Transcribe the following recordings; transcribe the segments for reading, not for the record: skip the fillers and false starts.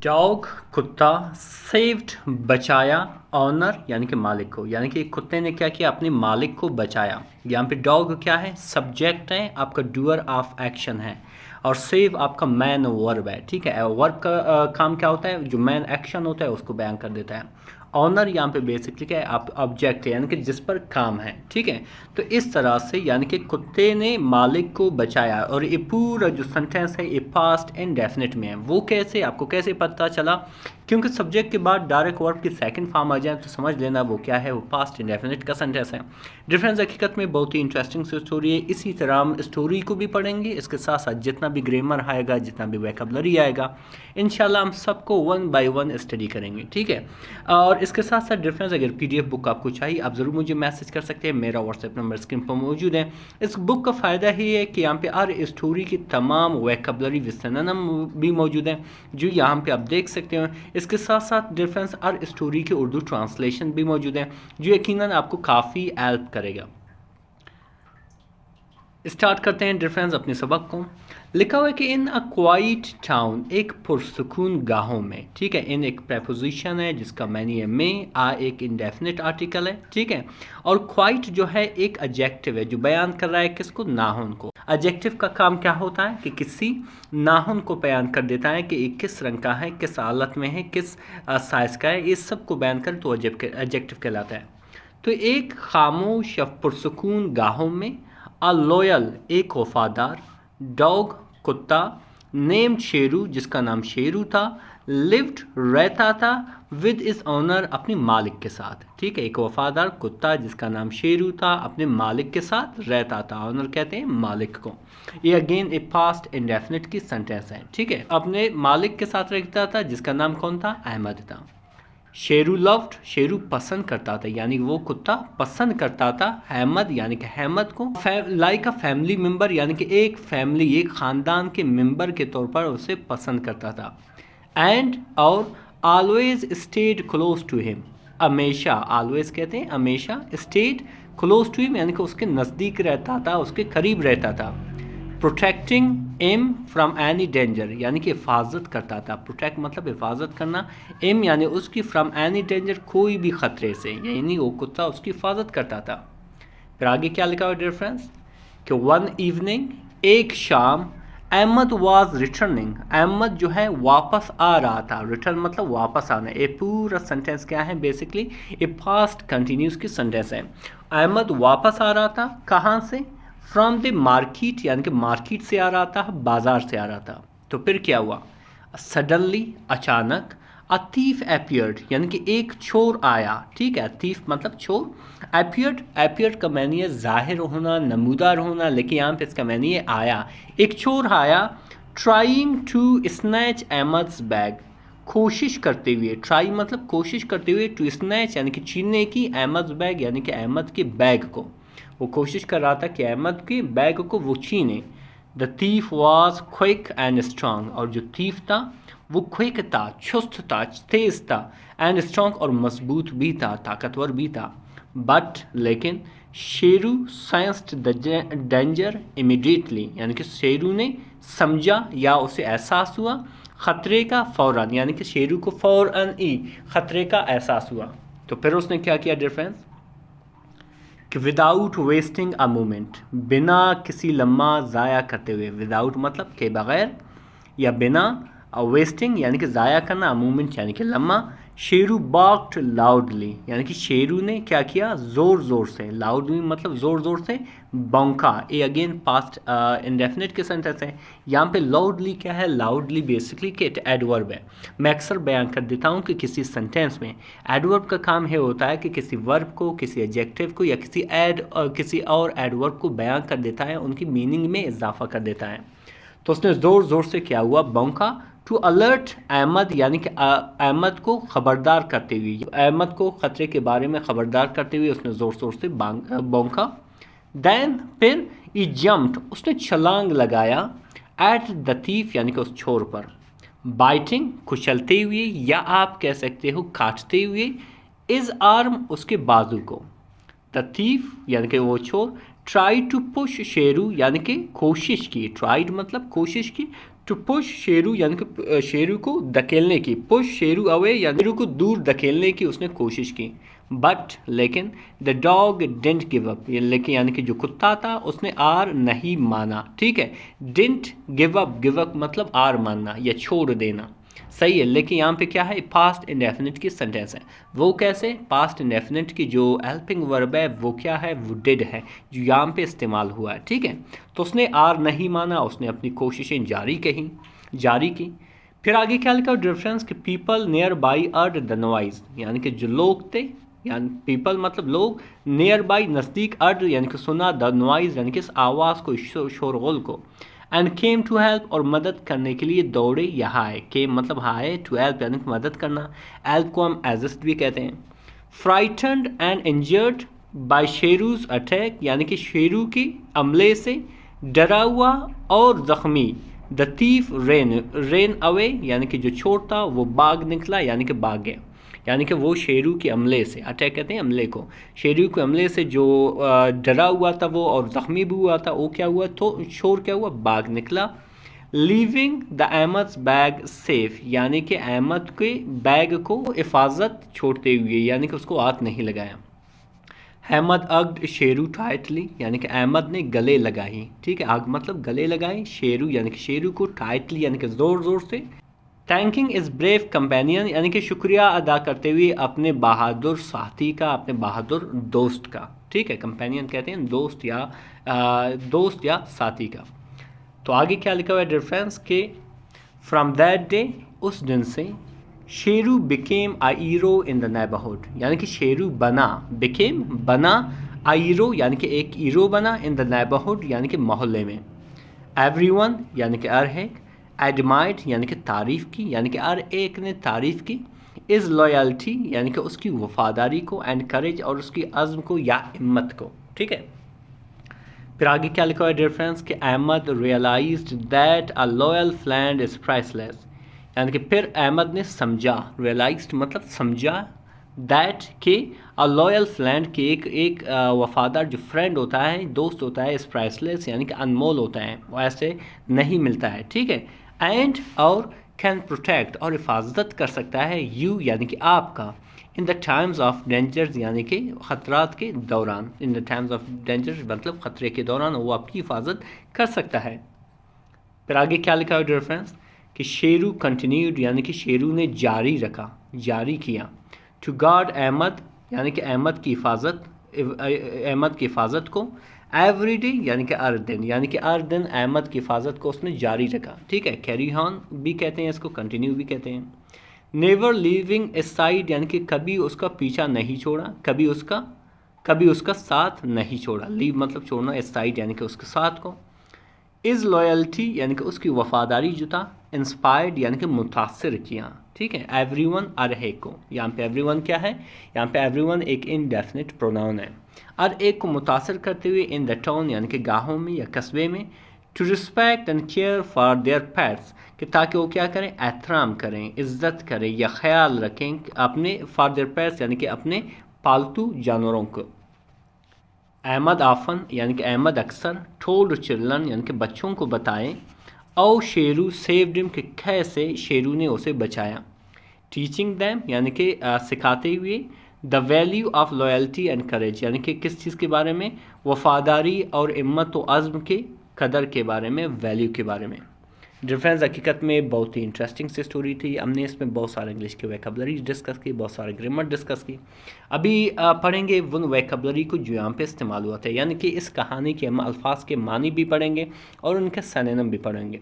Dog कुत्ता saved बचाया honour यानी कि मालिक को, यानी कि कुत्ते ने क्या किया, अपने मालिक को बचाया। यहाँ पे डॉग क्या है, सब्जेक्ट है, आपका डूअर ऑफ एक्शन है, और सेव आपका मैन वर्ब है। ठीक है, वर्ब का काम क्या होता है, जो मैन एक्शन होता है उसको बयान कर देता है। ऑनर यहाँ पे बेसिकली क्या है, आप ऑब्जेक्ट है, यानी कि जिस पर काम है। ठीक है, तो इस तरह से यानी कि कुत्ते ने मालिक को बचाया। और ये पूरा जो सेंटेंस है ये पास्ट इंडेफिनिट में है। वो कैसे, आपको कैसे पता चला, क्योंकि सब्जेक्ट के बाद डायरेक्ट वर्ब की सेकंड फॉर्म आ जाए तो समझ लेना वो क्या है, वो पास्ट इंडेफिनिट का सेंटेंस है। डिफरेंस हकीकत में बहुत ही इंटरेस्टिंग स्टोरी है। इसी तरह हम स्टोरी को भी पढ़ेंगे, इसके साथ साथ जितना भी ग्रामर आएगा, जितना भी वोकैबुलरी आएगा, इंशाल्लाह हम सबको वन बाय वन स्टडी करेंगे। ठीक है, और इसके साथ साथ डिफरेंस अगर पीडीएफ बुक आपको चाहिए आप ज़रूर मुझे मैसेज कर सकते हैं, मेरा व्हाट्सएप नंबर स्क्रीन पर मौजूद है। इस बुक का फ़ायदा ही है कि यहाँ पे हर स्टोरी की तमाम वोकैबुलरी विस्तनम भी मौजूद है जो यहाँ पे आप देख सकते हो। इसके साथ साथ डिफरेंस हर स्टोरी के उर्दू ट्रांसलेशन भी मौजूद है जो यकीनन आपको काफ़ी हेल्प करेगा। स्टार्ट करते हैं डिफरेंस अपने सबक को। लिखा हुआ है कि इन अ क्वाइट टाउन, एक पुरसकून गाहों में। ठीक है, इन एक प्रेपोजिशन है जिसका मैनी है में, आ एक इंडेफिनिट आर्टिकल है। ठीक है, और क्वाइट जो है एक एडजेक्टिव है जो बयान कर रहा है किसको, नाउन को। एडजेक्टिव का काम क्या होता है कि किसी नाउन को बयान कर देता है कि एक किस रंग का है, किस हालत में है, किस साइज़ का है, ये सब को बयान कर तो एडजेक्टिव कहलाता है। तो एक खामोश या पुरसकून गाहों में, अ लॉयल एक वफादार, डॉग कुत्ता, नेम्ड शेरू जिसका नाम शेरू था, लिव्ड रहता था, विद इस ऑनर अपने मालिक के साथ। ठीक है, एक वफादार कुत्ता जिसका नाम शेरू था अपने मालिक के साथ रहता था। ऑनर कहते हैं मालिक को। ये अगेन ए पास्ट इंडेफिनिट की सेंटेंस है। ठीक है, अपने मालिक के साथ रहता था जिसका नाम कौन था, अहमद था। शेरू लव्ड, शेरू पसंद करता था, यानी वो कुत्ता पसंद करता था अहमद यानी कि अहमद को। लाइक अ फैमिली मेम्बर, यानी कि एक फैमिली, एक ख़ानदान के मेम्बर के तौर पर उसे पसंद करता था। एंड और always stayed close to him, हमेशा, ऑलवेज कहते हैं हमेशा, स्टेड क्लोज टू हिम यानी कि उसके नज़दीक रहता था, उसके करीब रहता था। Protecting am from any danger, यानी कि हिफाजत करता था। प्रोटेक्ट मतलब हिफाजत करना, एम यानी उसकी, फ्रॉम एनी डेंजर कोई भी ख़तरे से, यानी वो कुत्ता उसकी हिफाजत करता था। फिर आगे क्या लिखा हुआ डिफरेंस कि वन इवनिंग एक शाम, अहमद वाज रिटर्निंग, अहमद जो है वापस आ रहा था। रिटर्न मतलब वापस आना। ये पूरा सेंटेंस क्या है, बेसिकली ये पास्ट कंटिन्यूस की सेंटेंस है। अहमद वापस आ रहा था, कहाँ से, फ्रॉम द मार्केट, यानी कि मार्केट से आ रहा था, बाजार से आ रहा था। तो फिर क्या हुआ, सडनली अचानक, अ थीफ अपीयर्ड यानी कि एक चोर आया। ठीक है, थीफ मतलब चोर, अपीयर्ड, अपीयर्ड का मैनी है जाहिर होना, नमूदार होना, लेकिन यहाँ पे इसका मैनी है आया, एक चोर आया। ट्राइंग टू स्नैच अहमद्स बैग, कोशिश करते हुए, ट्राई मतलब कोशिश करते हुए, टू स्नैच यानी कि छीनने की, अहमद्स बैग यानी कि अहमद के बैग को। वो कोशिश कर रहा था कि अहमद के बैग को वो छीने। The thief was quick and strong, और जो थीफ था वो क्विक था, चुस्त था, तेज था, एंड स्ट्रांग और मजबूत भी था, ताकतवर भी था। बट लेकिन Sheru sensed the danger immediately, यानी कि शेरू ने समझा या उसे एहसास हुआ ख़तरे का फ़ौरन, यानी कि शेरू को फ़ौरन ही ख़तरे का एहसास हुआ। तो फिर उसने क्या किया डिफरेंस कि विदाउट वेस्टिंग अ मोमेंट, बिना किसी लम्हा ज़ाया करते हुए, विदाउट मतलब के बग़ैर या बिना, वेस्टिंग यानी कि ज़ाया करना, मोमेंट यानी कि लम्हा। शेरू बाक्ड लाउडली, यानी कि शेरू ने क्या किया, ज़ोर ज़ोर से, लाउडली मतलब ज़ोर ज़ोर से बौंका। ये अगेन पास्ट इंडेफिनिट के सेंटेंस है। यहाँ पे लाउडली क्या है, लाउडली बेसिकली कि एडवर्ब है। मैं अक्सर बयान कर देता हूँ कि किसी सेंटेंस में एडवर्ब का काम है होता है कि किसी वर्ब को, किसी एडजेक्टिव को या किसी और एडवर्ब को बयान कर देता है, उनकी मीनिंग में इजाफा कर देता है। तो उसने ज़ोर ज़ोर से क्या हुआ, बौंका। टू अलर्ट अहमद यानी कि अहमद को ख़बरदार करते हुए, अहमद को ख़तरे के बारे में ख़बरदार करते हुए उसने ज़ोर ज़ोर से बौंका। दैन फिर ई जम्प्ड, उसने छलांग लगाया, एट द थीफ यानी कि उस चोर पर। बाइटिंग कुचलते हुए, या आप कह सकते हो काटते हुए, इज आर्म उसके बाजू को। द थीफ यानी कि वो चोर, ट्राई टू पुश शेरू यानी कि कोशिश की, ट्राइड मतलब कोशिश की, टू पुश शेरू यानी कि शेरू को धकेलने की, पुश शेरू अवे यानी शेरू को दूर धकेलने की उसने कोशिश की। बट लेकिन the dog didn't give up, लेकिन यानी कि जो कुत्ता था उसने आर नहीं माना। ठीक है, didn't give up, give up मतलब आर मानना या छोड़ देना। सही है, लेकिन यहाँ पे क्या है, पास्ट इंडेफिनिट की सेंटेंस है। वो कैसे, पास्ट इंडेफिनिट की जो हेल्पिंग वर्ब है वो क्या है, वो डिड है जो यहाँ पे इस्तेमाल हुआ है। ठीक है, तो उसने आर नहीं माना, उसने अपनी कोशिशें जारी की। फिर आगे क्या लिखा डिफरेंस कि people near by earned the noise, यानी कि जो लोग थे, यानी पीपल मतलब लोग, नियर बाई नज़दीक, अर्ड यानी कि सुना, द नॉइज यानी कि इस आवाज़ को, शोरगुल को, एंड केम टू हेल्प और मदद करने के लिए दौड़े यहाँ आए। केम मतलब आए, टू हेल्प यानी कि मदद करना, हेल्प को हम एजिस्ट भी कहते हैं। Frightened and injured by Sheru's attack, यानी कि शेरू के हमले से डरा हुआ और ज़ख्मी। द थीफ रेन अवे, यानी कि जो चोर था वो भाग निकला, यानी कि भाग गया। यानी कि वो शेरू के हमले से, अटैक कहते हैं हमले को, शेरू के हमले से जो डरा हुआ था वो और ज़ख्मी भी हुआ था, वो क्या हुआ, तो शोर क्या हुआ, भाग निकला। Leaving the Ahmed bag safe, यानी कि अहमद के बैग को हिफाजत छोड़ते हुए, यानी कि उसको हाथ नहीं लगाया। अहमद अग्ड शेरू टाइटली, यानी कि अहमद ने गले लगाई। ठीक है, अग मतलब गले लगाई, शेरू यानी कि शेरू को, टाइटली यानी कि ज़ोर ज़ोर से। थैंकिंग इज़ ब्रेव कंपेनियन, यानी कि शुक्रिया अदा करते हुए अपने बहादुर साथी का, अपने बहादुर दोस्त का। ठीक है, कंपेनियन कहते हैं दोस्त या साथी का। तो आगे क्या लिखा हुआ है डिफरेंस के फ्रॉम दैट डे, उस दिन से, Sheru became a hero in the neighbourhood, यानी कि शेरू बना, बिकेम बना, अ हीरो यानी कि एक हीरो बना, इन द नेबरहुड यानी कि मोहल्ले में। एवरीवन यानी कि हर एक, एडमायर्ड यानी कि तारीफ़ की, यानी कि हर एक ने तारीफ़ की। इज़ लॉयल्टी यानी कि उसकी वफादारी को, एंड करेज और उसकी अज़्म को या हिम्मत को। ठीक है, फिर आगे क्या लिखा हुआ है डिफरेंस कि Ahmed realised that a loyal friend is priceless, यानी कि फिर अहमद ने समझा, रियलाइज्ड मतलब समझा, दैट के अ लॉयल फ्रेंड के एक वफादार जो फ्रेंड होता है, दोस्त होता है, इज़ प्राइसलेस यानी कि अनमोल होता है, वो ऐसे नहीं मिलता है। ठीक है, एंड और कैन प्रोटेक्ट और हिफाजत कर सकता है, यू यानी कि आपका, in the times of dangers यानी कि ख़तरात के दौरान, in the times of dangers मतलब ख़तरे के दौरान वो आपकी हिफाजत कर सकता है। फिर आगे क्या लिखा है रेफरेंस कि शेरू कंटिन्यूड यानी कि शेरू ने जारी किया, टू गार्ड अहमद यानी कि अहमद की हिफाजत को, एवरी डे यानी कि हर दिन, यानी कि हर दिन अहमद की हिफाजत को उसने जारी रखा। ठीक है, कैरी ऑन भी कहते हैं इसको, कंटिन्यू भी कहते हैं। नेवर लीविंग ए साइड यानी कि कभी उसका पीछा नहीं छोड़ा, कभी उसका साथ नहीं छोड़ा। लीव मतलब छोड़ना, ए साइड यानी कि उसके साथ को। इज़ लॉयल्टी यानी कि उसकी वफादारी जो था, इंस्पायर्ड यानी कि मुतासर किया। ठीक है, एवरीवन हर एक को, यहाँ पे एवरीवन क्या है, यहाँ पे एवरीवन एक इनडेफिनिट प्रोनाउन है। हर एक को मुतासर करते हुए, इन द टाउन यानी कि गाँवों में या कस्बे में, to respect and care for their pets कि ताकि वो क्या करें, एहतराम करें, इज़्ज़त करें या ख्याल रखें अपने, फॉर देयर पेट्स यानी कि अपने पालतू जानवरों को। अहमद आफन यानी कि अहमद अक्सर, टोल्ड चिल्ड्रन यानी कि बच्चों को बताएं, और शेरू सेव्ड हिम कि कैसे शेरू ने उसे बचाया। टीचिंग दैम यानी कि सिखाते हुए, the value of loyalty and courage यानी कि किस चीज़ के बारे में, वफादारी और हिम्मत व अज़्म के कदर के बारे में, वैल्यू के बारे में। डिफरेंस हकीकत में बहुत ही इंटरेस्टिंग सी स्टोरी थी। हमने इसमें बहुत सारे इंग्लिश के वैकेबलरी डिस्कस की, बहुत सारे ग्रामर डिस्कस की। अभी पढ़ेंगे उन वैकेबलरी को जो यहाँ पे इस्तेमाल हुआ था, यानी कि इस कहानी के हम अल्फाज के मानी भी पढ़ेंगे और उनके सिनोनिम भी पढ़ेंगे।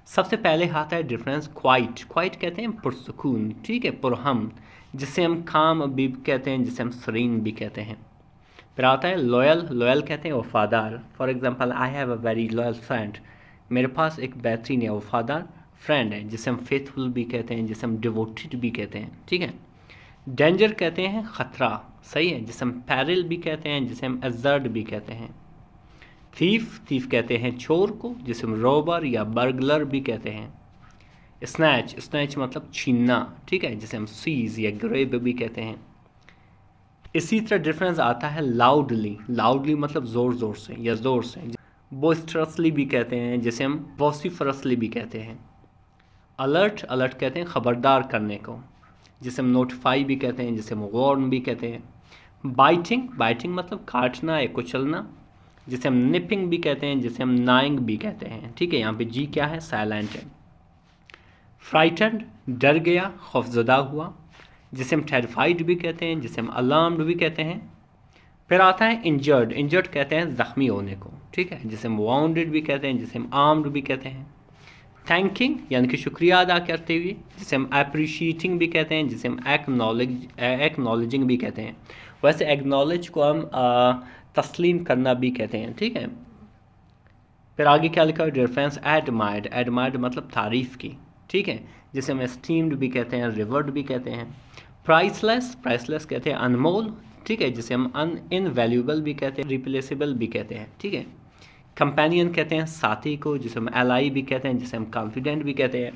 सबसे पहले आता है डिफरेंस क्वाइट कहते हैं पुरसुकून, ठीक है, पुरहम, जिसे हम काम भी कहते हैं, जिसे हम सरीन भी कहते हैं। फिर आता है लॉयल कहते हैं वफादार। For example, I have a very loyal friend, मेरे पास एक बेहतरीन या वफादार फ्रेंड है, जिसे हम फेथफुल भी कहते हैं, जिसे हम डिवोटेड भी कहते हैं। ठीक है, डेंजर कहते हैं ख़तरा, सही है, जिसे हम पैरिल भी कहते हैं, जिसे हम एजर्ड भी कहते हैं। थीफ कहते हैं चोर को, जिसे हम रॉबर या बर्गलर भी कहते हैं। स्नैच मतलब छीनना, ठीक है, जिसे हम सीज या ग्रेब भी कहते हैं। इसी तरह डिफरेंस आता है लाउडली मतलब ज़ोर से या ज़ोर से। बोस्टरसली भी कहते हैं, जिसे हम वॉसिफरसली भी कहते हैं। अलर्ट, अलर्ट कहते हैं ख़बरदार करने को, जिसे हम नोटिफाई भी कहते हैं, जिसे हम वार्न भी कहते हैं। बाइटिंग, बाइटिंग मतलब काटना या कुचलना, जिसे हम निपिंग भी कहते हैं, जिसे हम नाइंग भी कहते हैं। ठीक है, यहाँ पे जी क्या है, साइलेंट है। फ्राइटेंड, डर गया, खौफजदा हुआ, जिसे हम टेरिफाइड भी कहते हैं, जिसे हम अलार्म्ड भी कहते हैं। फिर आता है इंजर्ड, इंजर्ड कहते हैं ज़ख्मी होने को। ठीक है, जिसे हम वाउंडेड भी कहते हैं, जिसे हम आर्म्ड भी कहते हैं। थैंकिंग यानी कि शुक्रिया अदा करते हुए, जिसे हम अप्रिशिएटिंग भी कहते हैं, जिसे हम एक्नॉलेजिंग भी कहते हैं। वैसे एक्नॉलेज को हम तस्लीम करना भी कहते हैं। ठीक है, फिर आगे क्या लिखा है, डिफरेंस एडमायर्ड, एडमायर्ड मतलब तारीफ़ की। ठीक है, जिसे हम एस्टीम्ड भी कहते हैं, रिवर्ड भी कहते हैं। प्राइसलेस, प्राइसलेस कहते हैं अनमोल। ठीक है, जिसे हम इनवैल्यूएबल भी कहते हैं, रिप्लेसेबल भी कहते हैं। ठीक है, कंपेनियन कहते हैं साथी को, जिसे हम एलाई भी कहते हैं, जिसे हम कॉन्फिडेंट भी कहते हैं।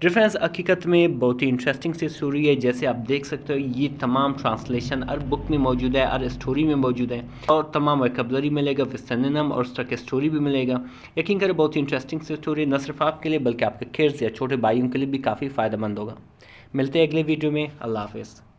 डिफरेंस हकीकत में बहुत ही इंटरेस्टिंग सी स्टोरी है। जैसे आप देख सकते हो ये तमाम ट्रांसलेशन हर बुक में मौजूद है, हर स्टोरी में मौजूद है, और तमाम वोकैबुलरी मिलेगा, विद सिनोनिम और उस तरह की स्टोरी भी मिलेगा। यकीन करें बहुत ही इंटरेस्टिंग सी स्टोरी, न सिर्फ आपके लिए बल्कि आपके किड्स या छोटे भाइयों के लिए भी काफ़ी फ़ायदेमंद होगा। मिलते हैं अगले वीडियो में। अल्लाह हाफ़िज़।